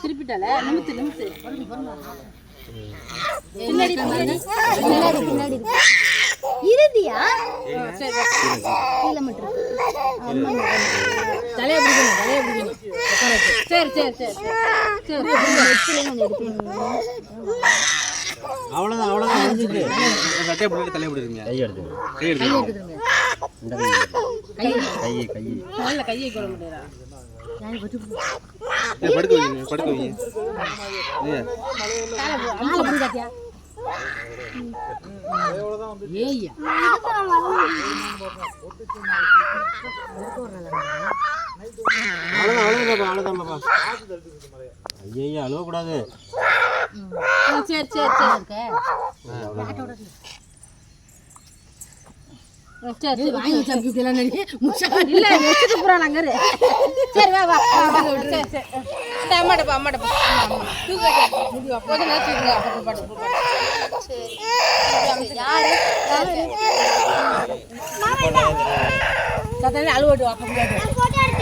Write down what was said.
திருப்பிட்டால இறுதியா தலைய பிடிக்கணும் சரி சரி சரி அவ்வளோதான் சட்டையை போட்டு தலையை பிடிக்குங்க கையை கொள்ள முடியாதா படுக்க வைங்க அவ்வளோதான் பாப்பா ஐயா அழுவக்கூடாது சரி சரி சரி சரி வாங்கி சாப்பிட்டுலாம் இல்ல வச்சுட்டு போறாங்க சரி வா வா சரி சரி அம்மாட்டப்பா கொஞ்சம் நேரம் அழுவட்டும் அப்ப